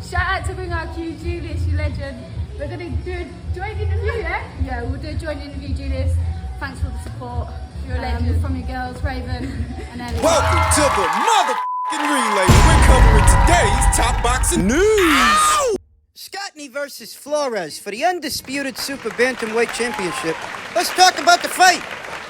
Shout out to Ring RQ, Julius, you legend. We're going to do a joint interview, yeah? Yeah, we'll do a joint interview, Julius. Thanks for the support. You're a legend. From your girls, Raven and Ellie. Welcome to the motherfucking relay. We're covering today's top boxing news. Ow! Scotney versus Flores for the undisputed Super Bantamweight Championship. Let's talk about the fight.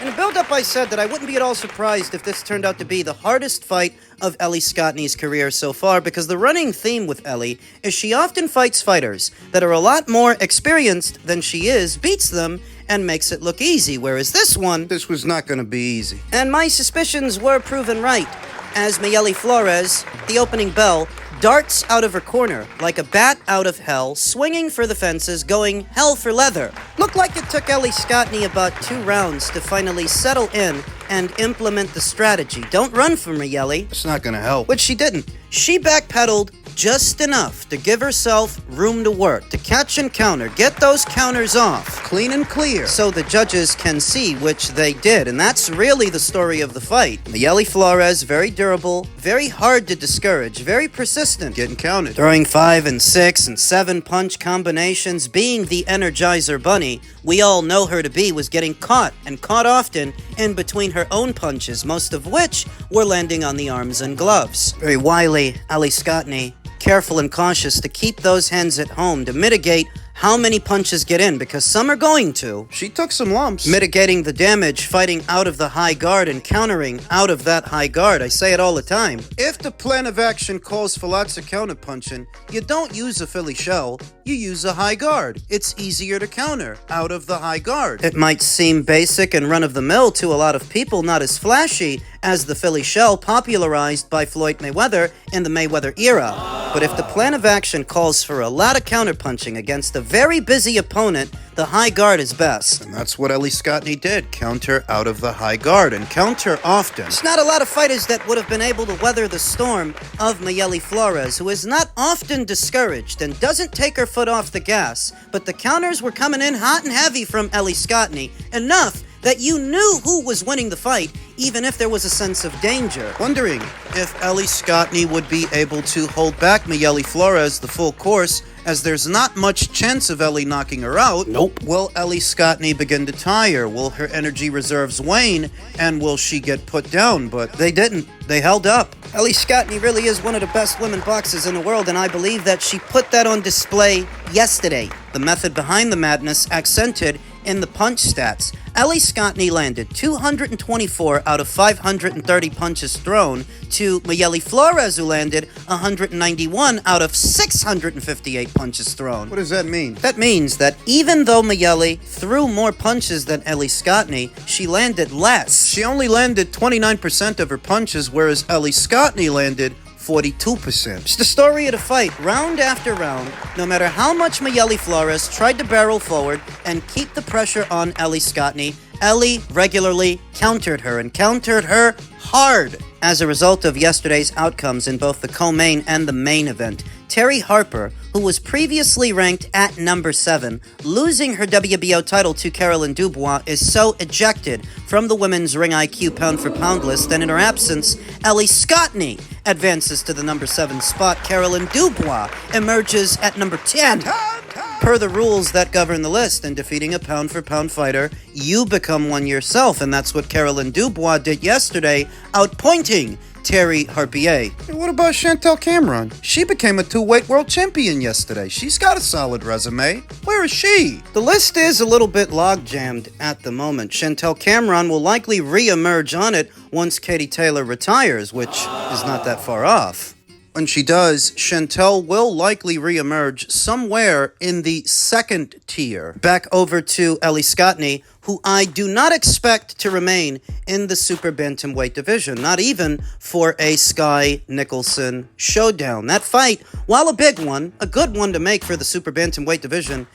In the build-up, I said that I wouldn't be at all surprised if this turned out to be the hardest fight of Ellie Scotney's career so far, because the running theme with Ellie is she often fights fighters that are a lot more experienced than she is, beats them, and makes it look easy, whereas this was not going to be easy. And my suspicions were proven right, as Mayeli Flores, the opening bell, darts out of her corner like a bat out of hell, swinging for the fences, going hell for leather. Looked like it took Ellie Scotney about 2 rounds to finally settle in and implement the strategy. Don't run for me, Mayeli. It's not gonna help. Which she didn't. She backpedaled just enough to give herself room to work, to catch and counter, get those counters off, Clean and clear. so the judges can see, which they did. And that's really the story of the fight. Mayeli Flores, very durable, very hard to discourage, very persistent. Getting counted. Throwing 5 and 6 and 7 punch combinations, being the Energizer Bunny we all know her to be, was getting caught, and caught often, in between her own punches, most of which were landing on the arms and gloves. Very wily Ellie Scotney, careful and cautious to keep those hands at home, to mitigate how many punches get in, because some are going to. She took some lumps. Mitigating the damage, fighting out of the high guard and countering out of that high guard. I say it all the time. If the plan of action calls for lots of counter punching, you don't use a Philly shell, you use a high guard. It's easier to counter out of the high guard. It might seem basic and run-of-the-mill to a lot of people, not as flashy as the Philly shell popularized by Floyd Mayweather in the Mayweather era. But if the plan of action calls for a lot of counterpunching against a very busy opponent, the high guard is best. And that's what Ellie Scotney did. Counter out of the high guard, and counter often. There's not a lot of fighters that would have been able to weather the storm of Mayeli Flores, who is not often discouraged and doesn't take her foot off the gas, but the counters were coming in hot and heavy from Ellie Scotney, enough that you knew who was winning the fight, even if there was a sense of danger. Wondering if Ellie Scotney would be able to hold back Mayeli Flores the full course, as there's not much chance of Ellie knocking her out. Nope. Will Ellie Scotney begin to tire? Will her energy reserves wane? And will she get put down? But They didn't. They held up. Ellie Scotney really is one of the best women boxers in the world, and I believe that she put that on display yesterday. The method behind the madness accented in the punch stats. Ellie Scotney landed 224 out of 530 punches thrown to Mayeli Flores, who landed 191 out of 658 punches thrown. what does that mean? That means that even though Mayeli threw more punches than Ellie Scotney, she landed less. She only landed 29% of her punches, whereas Ellie Scotney landed 42%. It's the story of the fight, round after round. No matter how much Mayeli Flores tried to barrel forward and keep the pressure on Ellie Scotney, Ellie regularly countered her, and countered her hard. As a result of yesterday's outcomes in both the co-main and the main event, Terry Harper, who was previously ranked at number 7, losing her WBO title to Caroline Dubois, is so ejected from the women's Ring IQ pound-for-pound list, and in her absence, Ellie Scotney advances to the number 7 spot. Caroline Dubois emerges at number 10. Per the rules that govern the list, and defeating a pound-for-pound fighter, you become one yourself, and that's what Caroline Dubois did yesterday, outpointing Terry Harper. Hey, what about Chantel Cameron? She became a 2-weight world champion yesterday. She's got a solid resume. Where is she? The list is a little bit log-jammed at the moment. Chantel Cameron will likely re-emerge on it once Katie Taylor retires, which is not that far off. When she does, Chantel will likely reemerge somewhere in the 2nd tier. Back over to Ellie Scotney, who I do not expect to remain in the Super Bantamweight division, not even for a Sky Nicholson showdown. That fight, while a big one, a good one to make for the Super Bantamweight division,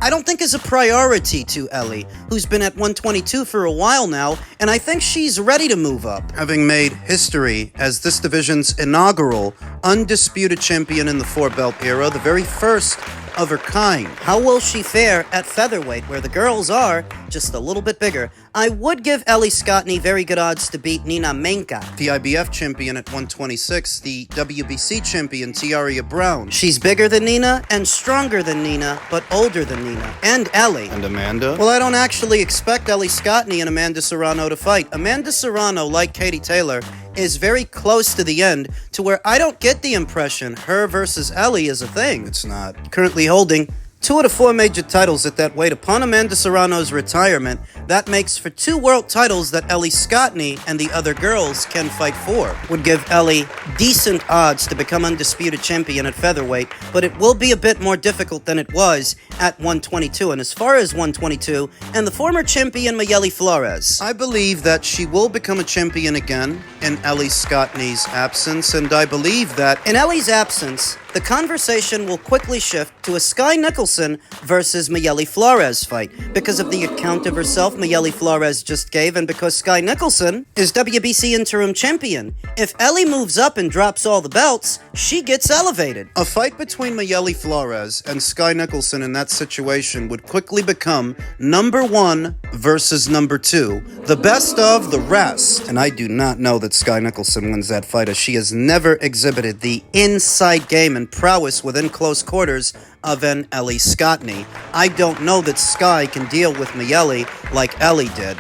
I don't think is a priority to Ellie, who's been at 122 for a while now, and I think she's ready to move up. Having made history as this division's inaugural undisputed champion in the 4-belt era, the very first of her kind. How will she fare at featherweight, where the girls are just a little bit bigger? I would give Ellie Scotney very good odds to beat Nina Menka. The IBF champion at 126, the WBC champion Tiaria Brown. She's bigger than Nina and stronger than Nina, but older than Nina. And Ellie. And Amanda? Well, I don't actually expect Ellie Scotney and Amanda Serrano to fight. Amanda Serrano, like Katie Taylor, is very close to the end, to where I don't get the impression her versus Ellie is a thing. It's not. Currently holding 2 out of 4 major titles at that weight. Upon Amanda Serrano's retirement, that makes for 2 world titles that Ellie Scotney and the other girls can fight for. Would give Ellie decent odds to become undisputed champion at featherweight, but it will be a bit more difficult than it was at 122. And as far as 122, and the former champion Mayeli Flores. I believe that she will become a champion again in Ellie Scotney's absence, and I believe that In Ellie's absence, the conversation will quickly shift to a Sky Nicholson versus Mayeli Flores fight because of the account of herself Mayeli Flores just gave, and because Sky Nicholson is WBC interim champion. If Ellie moves up and drops all the belts, she gets elevated. a fight between Mayeli Flores and Sky Nicholson in that situation would quickly become number 1 versus number 2, the best of the rest. And I do not know that Sky Nicholson wins that fight, as she has never exhibited the inside game and prowess within close quarters of an Ellie Scotney. I don't know that Sky can deal with Mayeli like Ellie did.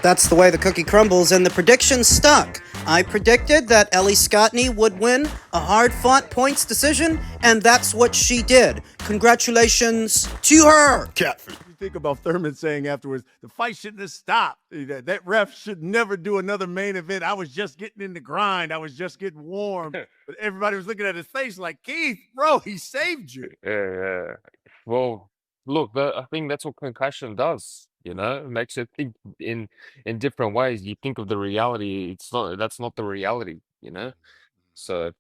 That's the way the cookie crumbles, and the prediction stuck. I predicted that Ellie Scotney would win a hard-fought points decision, and that's what she did. Congratulations to her! You think about Thurman saying afterwards, the fight shouldn't have stopped. That ref should never do another main event. I was just getting in the grind. I was just getting warm. But everybody was looking at his face like, Keith, bro, he saved you. Yeah. Well, look, I think that's what concussion does. You know, it makes you think in different ways. You think of the reality. That's not the reality. You know, so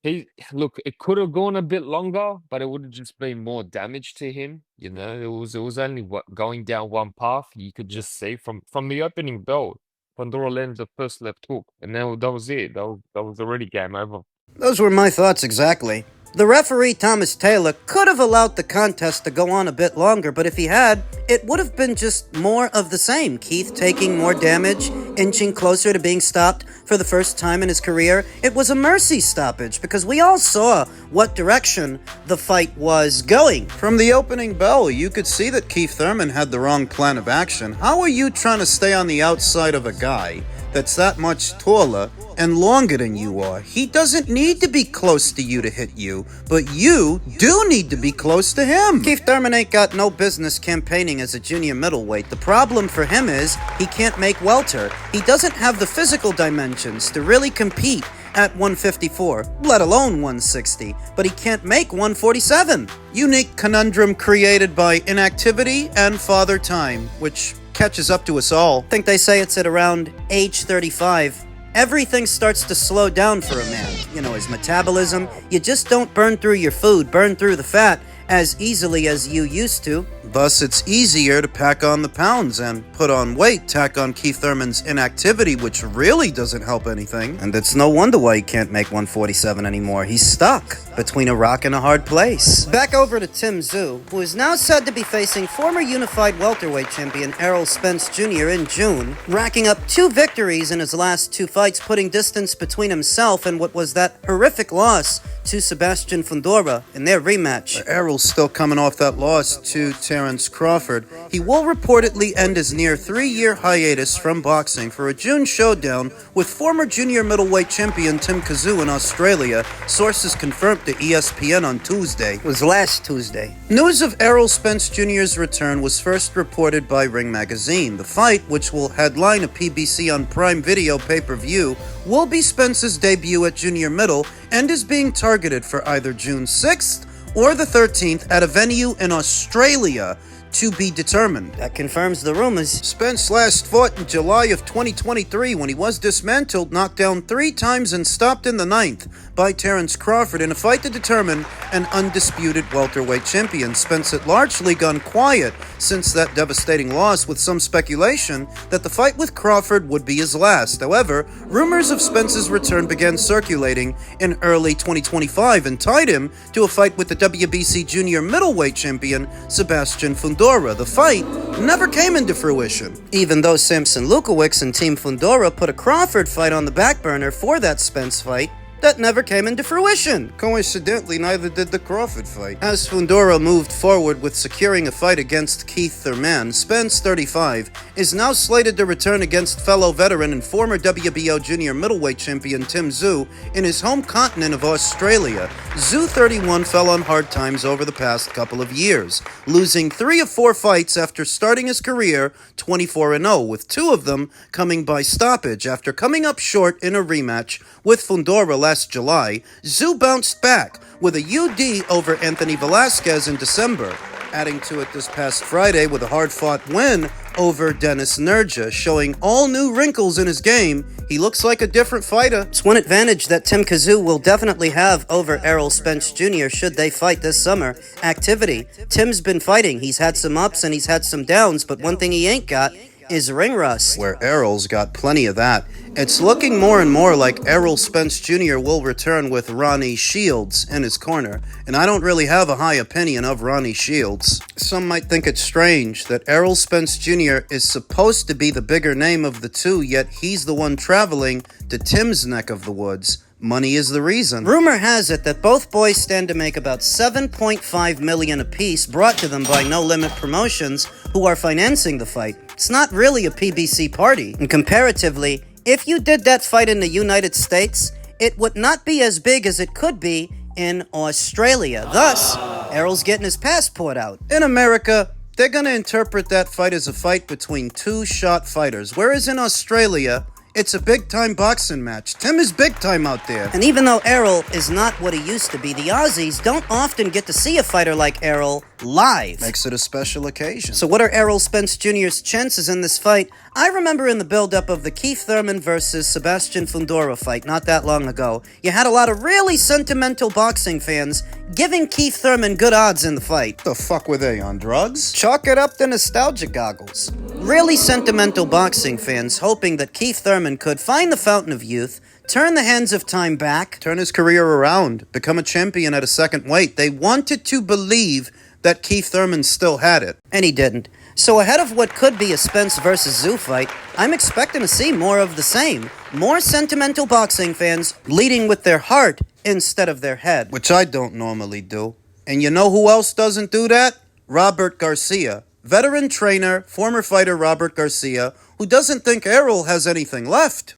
it could have gone a bit longer, but it would have just been more damage to him. You know, it was only going down one path. You could just see from the opening bell, Pandora lands the first left hook, and then that was it. That was already game over. Those were my thoughts exactly. The referee, Thomas Taylor, could have allowed the contest to go on a bit longer, but if he had, it would have been just more of the same. Keith taking more damage, inching closer to being stopped for the first time in his career. It was a mercy stoppage because we all saw what direction the fight was going. From the opening bell, you could see that Keith Thurman had the wrong plan of action. How are you trying to stay on the outside of a guy that's that much taller and longer than you are? He doesn't need to be close to you to hit you, but you do need to be close to him. Keith Thurman ain't got no business campaigning as a junior middleweight. The problem for him is he can't make welter. He doesn't have the physical dimensions to really compete at 154, let alone 160, but he can't make 147. Unique conundrum created by inactivity and father time, which catches up to us all. I think they say it's at around age 35. Everything starts to slow down for a man. You know, his metabolism, you just don't burn through your food, burn through the fat as easily as you used to. Thus, it's easier to pack on the pounds and put on weight, tack on Keith Thurman's inactivity, which really doesn't help anything. And it's no wonder why he can't make 147 anymore. He's stuck between a rock and a hard place. Back over to Tim Tszyu, who is now said to be facing former unified welterweight champion Errol Spence Jr. in June, racking up 2 victories in his last 2 fights, putting distance between himself and what was that horrific loss to Sebastian Fundora in their rematch. Errol's still coming off that loss to Terence Crawford. He will reportedly end his near 3-year hiatus from boxing for a June showdown with former junior middleweight champion Tim Tszyu in Australia, sources confirmed to ESPN on Tuesday. It was last Tuesday. News of Errol Spence Jr.'s return was first reported by Ring Magazine. The fight, which will headline a PBC on Prime Video pay-per-view, will be Spence's debut at junior middle and is being targeted for either June 6th or the 13th at a venue in Australia to be determined. That confirms the rumors. Spence last fought in July of 2023 when he was dismantled, knocked down 3 times and stopped in the 9th by Terence Crawford in a fight to determine an undisputed welterweight champion. Spence had largely gone quiet since that devastating loss, with some speculation that the fight with Crawford would be his last. However, rumors of Spence's return began circulating in early 2025 and tied him to a fight with the WBC junior middleweight champion Sebastian Fundora. The fight never came into fruition. Even though Samson Lukowicz and Team Fundora put a Crawford fight on the back burner for that Spence fight, that never came into fruition. Coincidentally, neither did the Crawford fight. As Fundora moved forward with securing a fight against Keith Thurman, Spence, 35, is now slated to return against fellow veteran and former WBO junior middleweight champion Spence-Tszyu in his home continent of Australia. Tszyu, 31, fell on hard times over the past couple of years, losing 3 of 4 fights after starting his career 24-0, with 2 of them coming by stoppage. After coming up short in a rematch with Fundora last July, Tszyu bounced back with a UD over Anthony Velasquez in December, adding to it this past Friday with a hard-fought win over Dennis Nerja, showing all new wrinkles in his game. He looks like a different fighter. It's one advantage that Tszyu will definitely have over Errol Spence Jr. should they fight this summer: activity. Tim's been fighting. He's had some ups and he's had some downs, but one thing he ain't got is ring rust. Where Errol's got plenty of that. It's looking more and more like Errol Spence Jr. will return with Ronnie Shields in his corner, and I don't really have a high opinion of Ronnie Shields. Some might think it's strange that Errol Spence Jr. is supposed to be the bigger name of the two, yet he's the one traveling to Tim's neck of the woods. Money is the reason. Rumor has it that both boys stand to make about $7.5 million apiece, brought to them by No Limit Promotions, who are financing the fight. It's not really a PBC party, and comparatively, if you did that fight in the United States, it would not be as big as it could be in Australia. Thus, Errol's getting his passport out. In America, they're gonna interpret that fight as a fight between 2 shot fighters, whereas in Australia, it's a big-time boxing match. Tim is big-time out there. And even though Errol is not what he used to be, the Aussies don't often get to see a fighter like Errol live. Makes it a special occasion. So what are Errol Spence Jr.'s chances in this fight? I remember in the build-up of the Keith Thurman versus Sebastian Fundora fight not that long ago, you had a lot of really sentimental boxing fans giving Keith Thurman good odds in the fight. The fuck were they, on drugs? Chalk it up to nostalgia goggles. Really sentimental boxing fans hoping that Keith Thurman could find the fountain of youth, turn the hands of time back, Turn his career around, become a champion at a second weight. They wanted to believe that Keith Thurman still had it. and he didn't. So ahead of what could be a Spence versus Tszyu fight, I'm expecting to see more of the same. More sentimental boxing fans leading with their heart instead of their head. Which I don't normally do. And you know who else doesn't do that? Robert Garcia. Veteran trainer, former fighter Robert Garcia, who doesn't think Errol has anything left.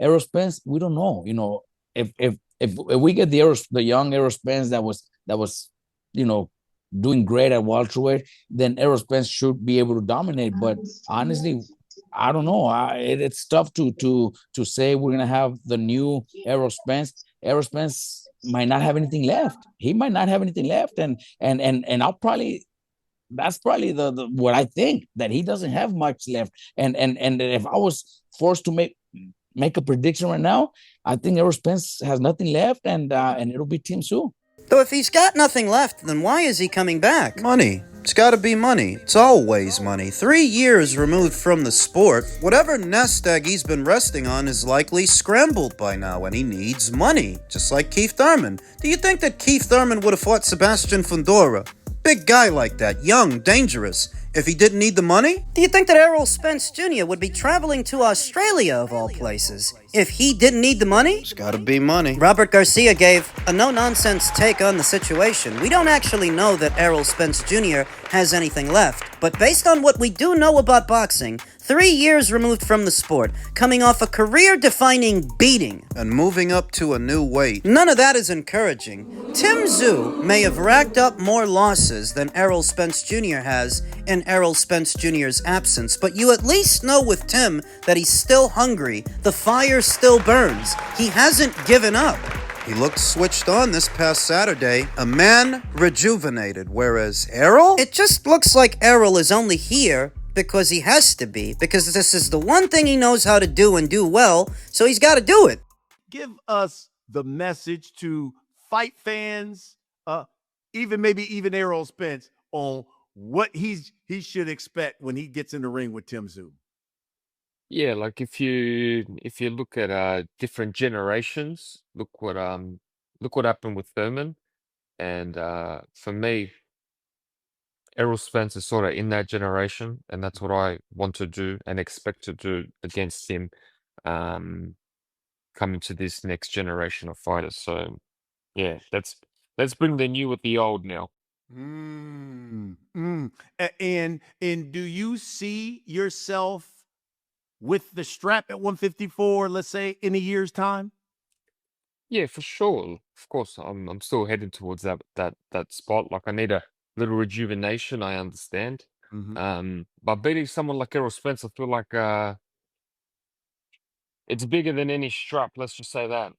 Errol Spence, we don't know. You know, if we get the young Errol Spence that was doing great at welterweight, then Errol Spence should be able to dominate. But honestly, I don't know. It's tough to say we're gonna have the new Errol Spence. Errol Spence might not have anything left. He might not have anything left, and that's probably the what I think, that he doesn't have much left. And if I was forced to make a prediction right now, I think Errol Spence has nothing left, and it'll be Tszyu. Though if he's got nothing left, then why is he coming back? Money. It's gotta be money. It's always money. 3 years removed from the sport, whatever nest egg he's been resting on is likely scrambled by now, and he needs money. Just like Keith Thurman. Do you think that Keith Thurman would have fought Sebastian Fundora? Big guy like that, young, dangerous, if he didn't need the money? Do you think that Errol Spence Jr. would be traveling to Australia, of all places, if he didn't need the money? It's gotta be money. Robert Garcia gave a no-nonsense take on the situation. We don't actually know that Errol Spence Jr. has anything left, but based on what we do know about boxing, 3 years removed from the sport, coming off a career-defining beating, And moving up to a new weight. none of that is encouraging. Tszyu may have racked up more losses than Errol Spence Jr. has in Errol Spence Jr.'s absence, but you at least know with Tim that he's still hungry. The fire still burns. He hasn't given up. He looked switched on this past Saturday, a man rejuvenated, whereas Errol? It just looks like Errol is only here because he has to be, because this is the one thing he knows how to do and do well, so he's got to do it. Give us the message to fight fans, even Errol Spence, on what he should expect when he gets in the ring with Tim-Tszyu. Yeah, like if you look at different generations, look what happened with Thurman, and for me, Errol Spence is sort of in that generation, and that's what I want to do and expect to do against him, coming to this next generation of fighters. So yeah, let's bring the new with the old now. And do you see yourself with the strap at 154, let's say, in a year's time? Yeah, for sure. Of course, I'm still heading towards that spot. Like I need a little rejuvenation. I understand. But beating someone like Errol Spence, I feel like it's bigger than any strap. Let's just say that.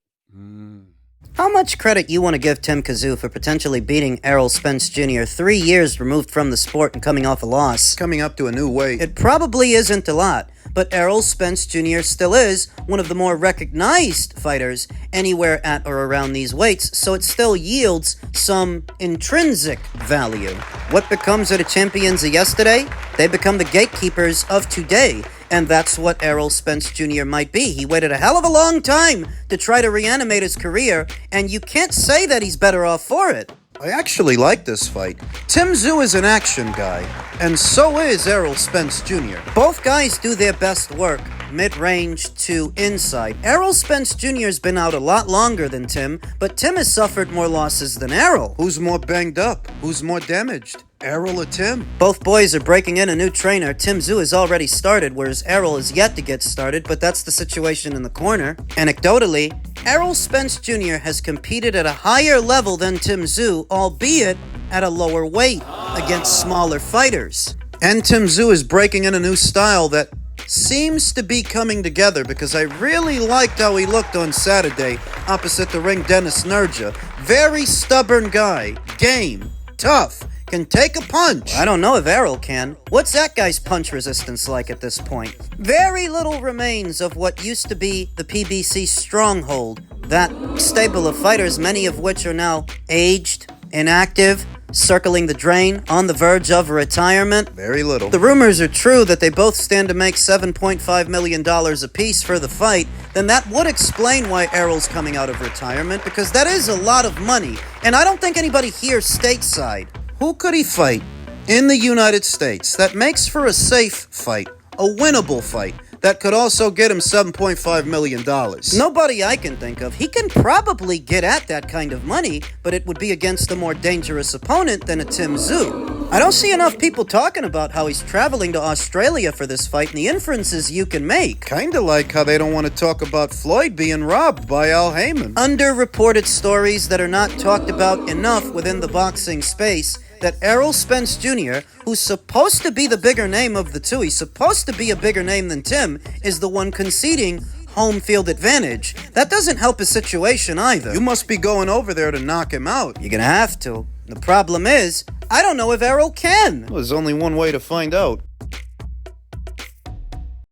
How much credit you want to give Tim-Tszyu for potentially beating Errol Spence Jr. 3 years removed from the sport and coming off a loss? Coming up to a new weight. It probably isn't a lot, but Errol Spence Jr. still is one of the more recognized fighters anywhere at or around these weights, so it still yields some intrinsic value. What becomes of the champions of yesterday? They become the gatekeepers of today. And that's what Errol Spence Jr. might be. He waited a hell of a long time to try to reanimate his career, and you can't say that he's better off for it. I actually like this fight. Tim-Tszyu is an action guy, and so is Errol Spence Jr. Both guys do their best work, mid-range to inside. Errol Spence Jr. has been out a lot longer than Tim, but Tim has suffered more losses than Errol. Who's more banged up? Who's more damaged? Errol or Tim? Both boys are breaking in a new trainer. Tim-Tszyu has already started, whereas Errol is yet to get started, but that's the situation in the corner. Anecdotally, Errol Spence Jr. has competed at a higher level than Tim-Tszyu, albeit at a lower weight, against smaller fighters. And Tim-Tszyu is breaking in a new style that seems to be coming together, because I really liked how he looked on Saturday opposite the ring Dennis Nurja. Very stubborn guy, game, tough, can take a punch. I don't know if Errol can. What's that guy's punch resistance like at this point? Very little remains of what used to be the PBC stronghold. That stable of fighters, many of which are now aged, inactive, circling the drain, on the verge of retirement. Very little. The rumors are true that they both stand to make $7.5 million apiece for the fight, then that would explain why Errol's coming out of retirement, because that is a lot of money, and I don't think anybody here stateside. Who could he fight in the United States that makes for a safe fight, a winnable fight, that could also get him $7.5 million? Nobody I can think of. He can probably get at that kind of money, but it would be against a more dangerous opponent than a Tim-Tszyu. I don't see enough people talking about how he's traveling to Australia for this fight and the inferences you can make. Kinda like how they don't want to talk about Floyd being robbed by Al Heyman. Underreported stories that are not talked about enough within the boxing space, that Errol Spence Jr., who's supposed to be the bigger name of the two, he's supposed to be a bigger name than Tim, is the one conceding home field advantage. That doesn't help his situation either. You must be going over there to knock him out. You're gonna have to. The problem is, I don't know if Errol can. Well, there's only one way to find out.